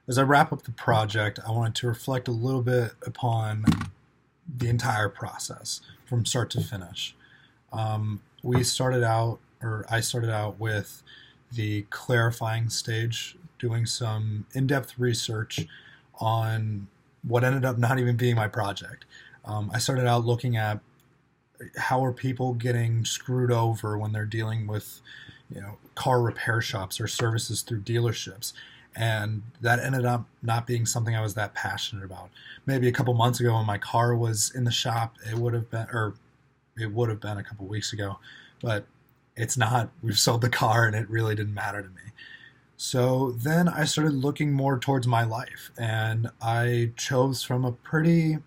as I wrap up the project, I wanted to reflect a little bit upon the entire process from start to finish. We started out, or I started out with the clarifying stage, doing some in depth research on what ended up not even being my project. I started out looking at how are people getting screwed over when they're dealing with, car repair shops or services through dealerships. And that ended up not being something I was that passionate about. Maybe a couple months ago when my car was in the shop, it would have been, or it would have been a couple weeks ago, but it's not. We've sold the car and it really didn't matter to me. So then I started looking more towards my life, and I chose from a pretty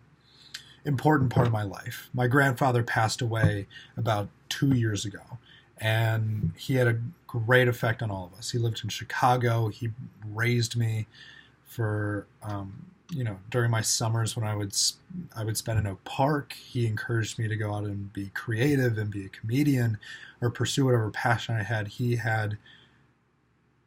important part of my life. My grandfather passed away about 2 years ago, and he had a great effect on all of us. He lived in Chicago. He raised me for, during my summers when I would spend in Oak Park. He encouraged me to go out and be creative and be a comedian or pursue whatever passion I had. He had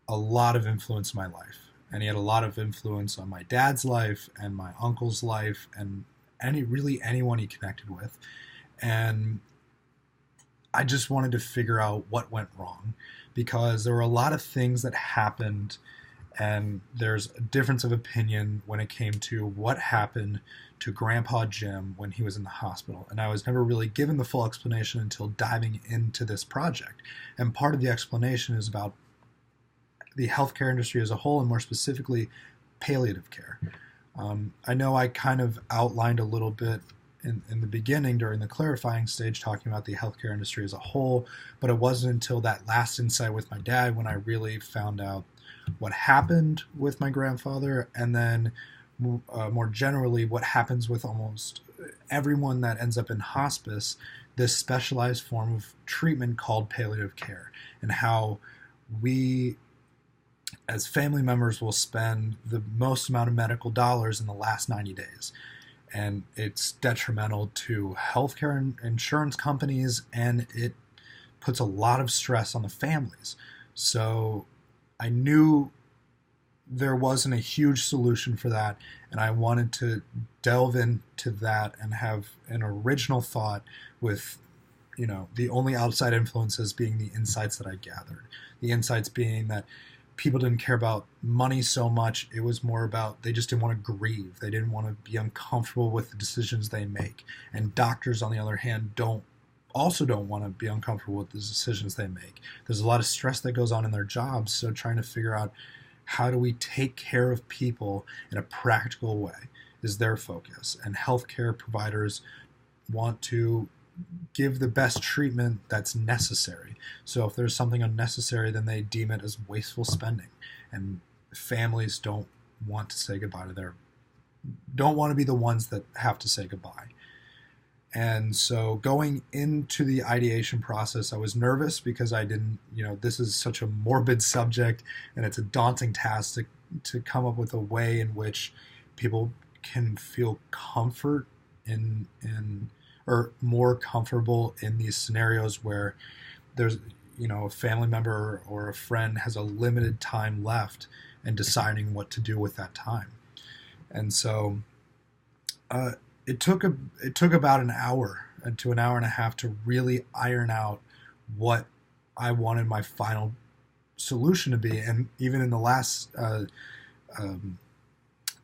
a lot of influence in my life, and he had a lot of influence on my dad's life and my uncle's life and anyone he connected with. And I just wanted to figure out what went wrong, because there were a lot of things that happened, and there's a difference of opinion when it came to what happened to Grandpa Jim when he was in the hospital. And I was never really given the full explanation until diving into this project. And part of the explanation is about the healthcare industry as a whole, and more specifically, palliative care. I know I kind of outlined a little bit in the beginning during the clarifying stage, talking about the healthcare industry as a whole, but it wasn't until that last insight with my dad when I really found out what happened with my grandfather, and then more generally what happens with almost everyone that ends up in hospice, this specialized form of treatment called palliative care, and how we as family members will spend the most amount of medical dollars in the last 90 days. And it's detrimental to healthcare and insurance companies, and it puts a lot of stress on the families. So I knew there wasn't a huge solution for that, and I wanted to delve into that and have an original thought with, the only outside influences being the insights that I gathered. The insights being that people didn't care about money so much. It was more about they just didn't want to grieve. They didn't want to be uncomfortable with the decisions they make. And doctors, on the other hand, don't want to be uncomfortable with the decisions they make. There's a lot of stress that goes on in their jobs. So trying to figure out how do we take care of people in a practical way is their focus. And healthcare providers want to give the best treatment that's necessary. So if there's something unnecessary, then they deem it as wasteful spending. And families don't want to be the ones that have to say goodbye. And so going into the ideation process, I was nervous because I didn't, this is such a morbid subject, and it's a daunting task to come up with a way in which people can feel comfort in or more comfortable in these scenarios where there's, a family member or a friend has a limited time left and deciding what to do with that time. And so it took about an hour to an hour and a half to really iron out what I wanted my final solution to be. And even in the last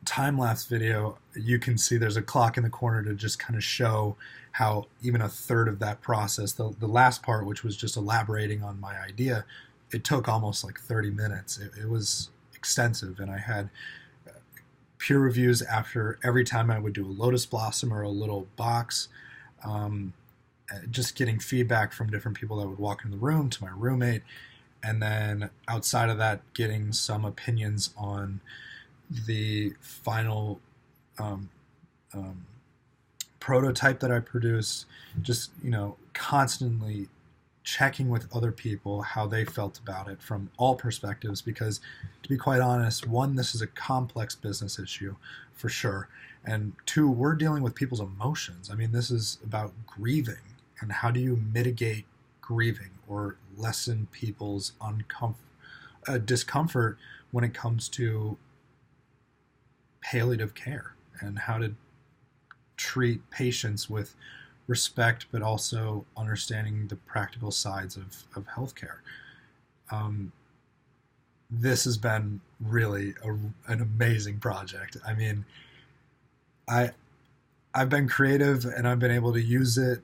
time-lapse video, you can see there's a clock in the corner to just kind of show how even a third of that process, the last part, which was just elaborating on my idea, it took almost like 30 minutes. It was extensive, and I had peer reviews after every time I would do a lotus blossom or a little box, just getting feedback from different people that would walk in the room, to my roommate, and then outside of that, getting some opinions on the final prototype that I produce, just, constantly checking with other people how they felt about it from all perspectives, because to be quite honest, one, this is a complex business issue for sure, and two, we're dealing with people's emotions. I mean, this is about grieving, and how do you mitigate grieving or lessen people's discomfort when it comes to palliative care and how to treat patients with respect, but also understanding the practical sides of healthcare. This has been really an amazing project. I mean, I've been creative and I've been able to use it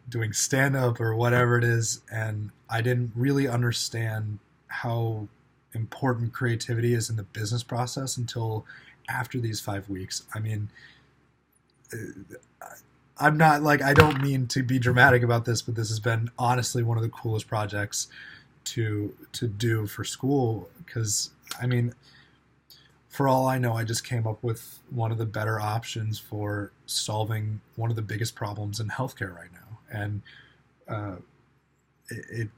doing stand up or whatever it is, and I didn't really understand how important creativity is in the business process until after these 5 weeks. I mean, I'm not like, I don't mean to be dramatic about this, but this has been honestly one of the coolest projects to do for school, because I mean, for all I know, I just came up with one of the better options for solving one of the biggest problems in healthcare right now. And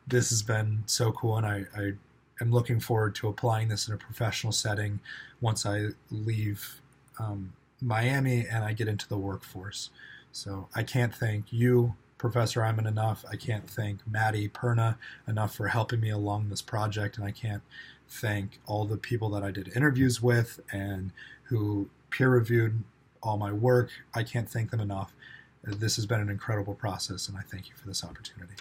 this has been so cool, and I am looking forward to applying this in a professional setting once I leave Miami and I get into the workforce. So I can't thank you, Professor Iman, enough. I can't thank Maddie Perna enough for helping me along this project, and I can't thank all the people that I did interviews with and who peer reviewed all my work. I can't thank them enough. This has been an incredible process, and I thank you for this opportunity.